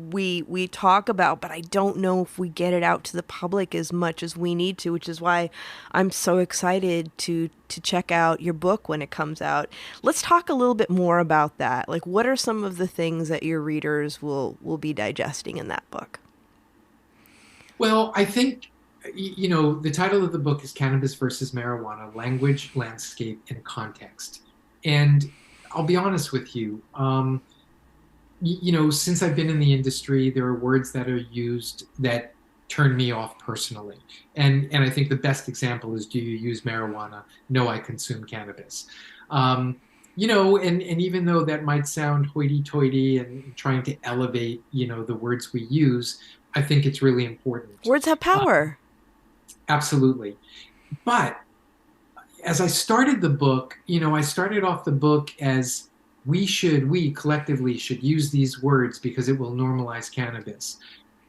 Speaker 2: we talk about, but I don't know if we get it out to the public as much as we need to, which is why I'm so excited to check out your book when it comes out. Let's talk a little bit more about that. Like, what are some of the things that your readers will be digesting in that book?
Speaker 3: Well, I think, the title of the book is Cannabis versus Marijuana, Language, Landscape, and Context. And I'll be honest with you, since I've been in the industry, there are words that are used that turn me off personally. And I think the best example is, do you use marijuana? No, I consume cannabis. And even though that might sound hoity-toity and trying to elevate, the words we use, I think it's really important.
Speaker 2: Words have power.
Speaker 3: Absolutely. But as I started the book, I started off the book as we collectively should use these words because it will normalize cannabis.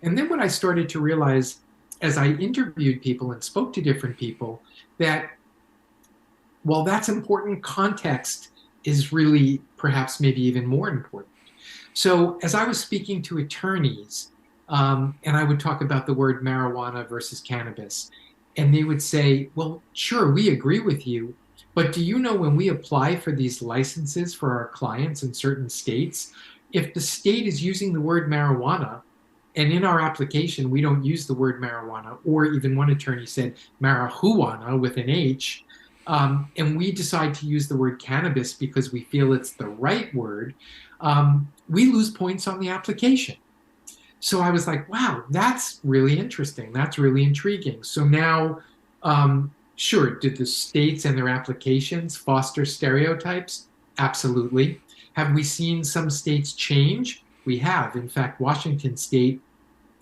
Speaker 3: And then what I started to realize as I interviewed people and spoke to different people, that while that's important, context is really perhaps maybe even more important. So as I was speaking to attorneys, and I would talk about the word marijuana versus cannabis, and they would say, well, sure, we agree with you, but do you know when we apply for these licenses for our clients in certain states, if the state is using the word marijuana, and in our application we don't use the word marijuana, or even one attorney said marijuana with an H, and we decide to use the word cannabis because we feel it's the right word, we lose points on the application. So I was like, wow, that's really interesting. That's really intriguing. So now, sure, did the states and their applications foster stereotypes? Absolutely. Have we seen some states change? We have. In fact, Washington State,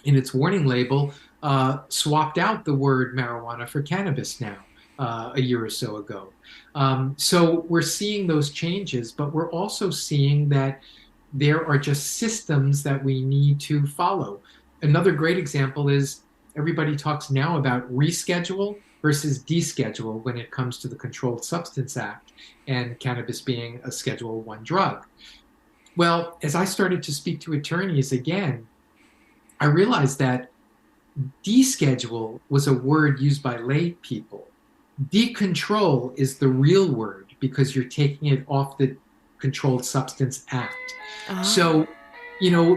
Speaker 3: in its warning label, swapped out the word marijuana for cannabis now, a year or so ago. So we're seeing those changes, but we're also seeing that there are just systems that we need to follow. Another great example is everybody talks now about reschedule versus deschedule when it comes to the Controlled Substance Act and cannabis being a Schedule I drug. Well, as I started to speak to attorneys again, I realized that deschedule was a word used by lay people. Decontrol is the real word because you're taking it off the Controlled Substance Act. So,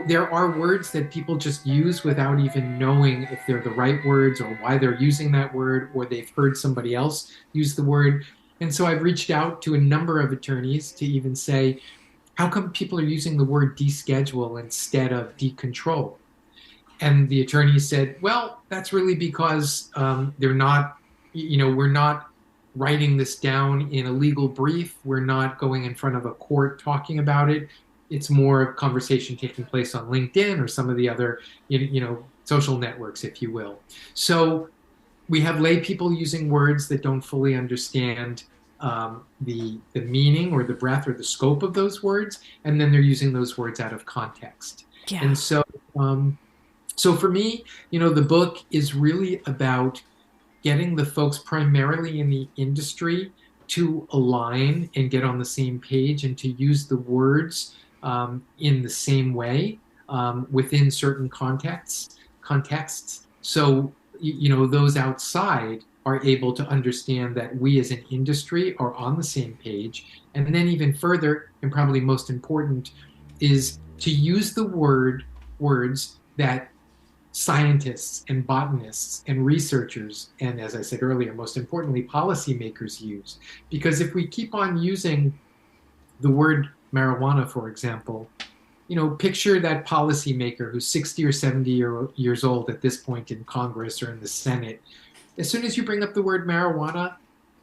Speaker 3: there are words that people just use without even knowing if they're the right words or why they're using that word, or they've heard somebody else use the word. And so I've reached out to a number of attorneys to even say, how come people are using the word deschedule instead of decontrol? And the attorney said, well, that's really because they're not, we're not writing this down in a legal brief. We're not going in front of a court talking about it. It's more conversation taking place on LinkedIn or some of the other, social networks, if you will. So we have lay people using words that don't fully understand the meaning or the breadth or the scope of those words, and then they're using those words out of context.
Speaker 2: Yeah.
Speaker 3: And so, so for me, the book is really about getting the folks primarily in the industry to align and get on the same page and to use the words in the same way within certain contexts. So, those outside are able to understand that we as an industry are on the same page. And then even further, and probably most important, is to use the words that scientists and botanists and researchers, and as I said earlier, most importantly, policymakers use. Because if we keep on using the word marijuana, for example, picture that policymaker who's 60 or 70 years old at this point in Congress or in the Senate. As soon as you bring up the word marijuana,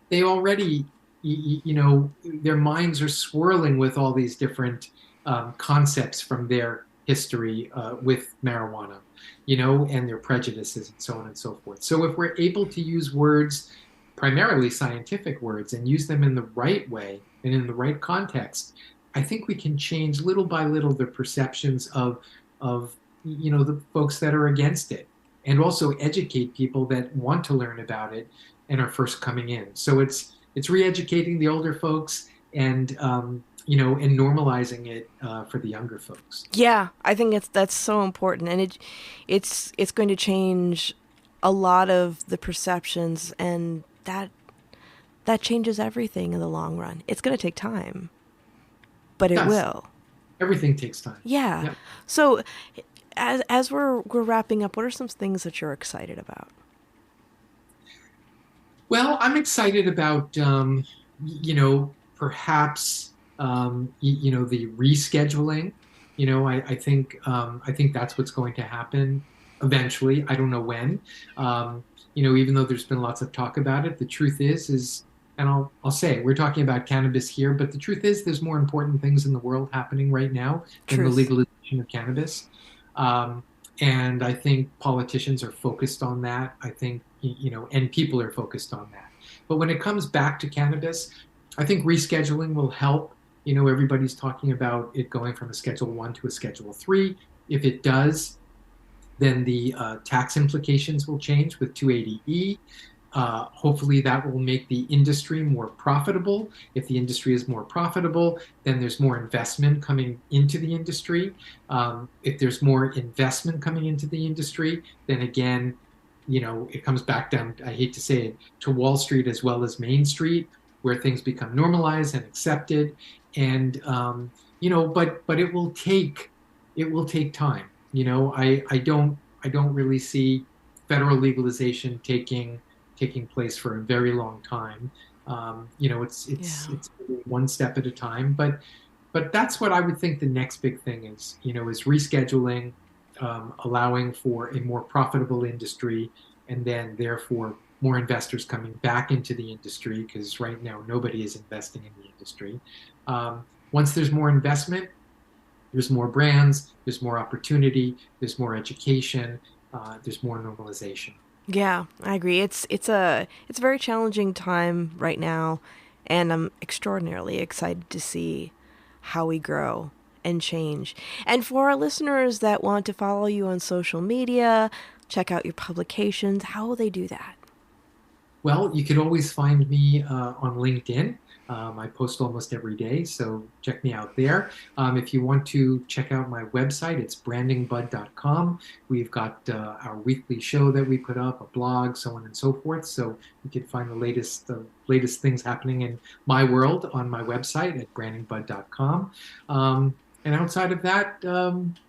Speaker 3: they already, their minds are swirling with all these different concepts from their history with marijuana, and their prejudices and so on and so forth. So if we're able to use words, primarily scientific words, and use them in the right way and in the right context, I think we can change little by little the perceptions of the folks that are against it, and also educate people that want to learn about it and are first coming in. So it's re-educating the older folks and and normalizing it for the younger folks.
Speaker 2: Yeah, I think that's so important, and it's going to change a lot of the perceptions, and that changes everything in the long run. It's going to take time, but it will.
Speaker 3: Everything takes time.
Speaker 2: Yeah. Yep. So, as we're wrapping up, what are some things that you're excited about?
Speaker 3: Well, I'm excited about perhaps the rescheduling. I think that's what's going to happen eventually. I don't know when. Even though there's been lots of talk about it, the truth is, and I'll say we're talking about cannabis here, but the truth is there's more important things in the world happening right now than the legalization of cannabis. And I think politicians are focused on that. I think, and people are focused on that. But when it comes back to cannabis, I think rescheduling will help. Everybody's talking about it going from a Schedule 1 to a Schedule 3. If it does, then the tax implications will change with 280E. Hopefully that will make the industry more profitable. If the industry is more profitable, then there's more investment coming into the industry. If there's more investment coming into the industry, then again, it comes back down, I hate to say it, to Wall Street as well as Main Street, where things become normalized and accepted. And, but it will take time. I don't really see federal legalization taking place for a very long time. It's one step at a time, but that's what I would think the next big thing is, is rescheduling, allowing for a more profitable industry, and then therefore more investors coming back into the industry, because right now nobody is investing in the industry. Once there's more investment, there's more brands, there's more opportunity, there's more education, there's more normalization.
Speaker 2: Yeah, I agree. It's a very challenging time right now, and I'm extraordinarily excited to see how we grow and change. And for our listeners that want to follow you on social media, check out your publications, how will they do that?
Speaker 3: Well, you can always find me on LinkedIn. I post almost every day, so check me out there. If you want to check out my website, it's brandingbud.com. We've got our weekly show that we put up, a blog, so on and so forth. So you can find the latest things happening in my world on my website at brandingbud.com. And outside of that,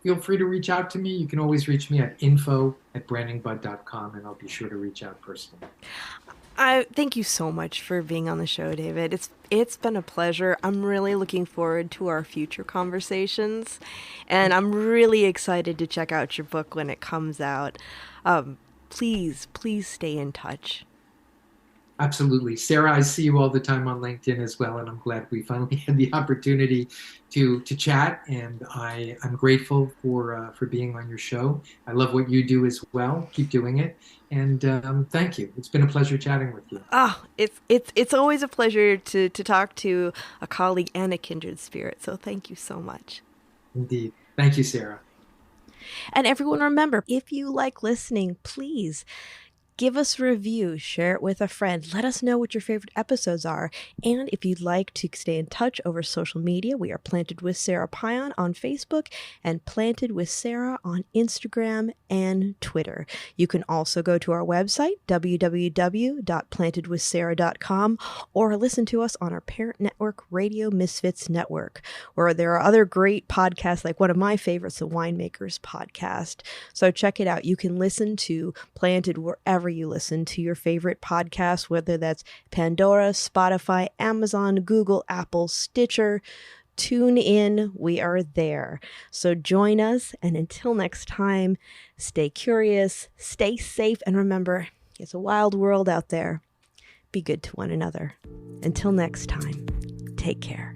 Speaker 3: feel free to reach out to me. You can always reach me at info@brandingbud.com, and I'll be sure to reach out personally.
Speaker 2: Thank you so much for being on the show, David. It's been a pleasure. I'm really looking forward to our future conversations, and I'm really excited to check out your book when it comes out. Please stay in touch.
Speaker 3: Absolutely. Sara, I see you all the time on LinkedIn as well, and I'm glad we finally had the opportunity to chat, and I'm grateful for being on your show. I love what you do as well. Keep doing it, and thank you. It's been a pleasure chatting with you.
Speaker 2: Oh, it's always a pleasure to talk to a colleague and a kindred spirit, so thank you so much.
Speaker 3: Indeed. Thank you, Sara.
Speaker 2: And everyone, remember, if you like listening, please give us a review, share it with a friend, let us know what your favorite episodes are. And if you'd like to stay in touch over social media, we are Planted with Sara Payan on Facebook and Planted with Sara on Instagram and Twitter. You can also go to our website, www.plantedwithsara.com, or listen to us on our parent network, Radio Misfits Network, where there are other great podcasts, like one of my favorites, the Winemakers Podcast. So check it out. You can listen to Planted wherever you listen to your favorite podcast, whether that's Pandora, Spotify, Amazon, Google, Apple, Stitcher, Tune in. We are there. So join us. And until next time, stay curious, stay safe, and remember, it's a wild world out there. Be good to one another. Until next time, take care.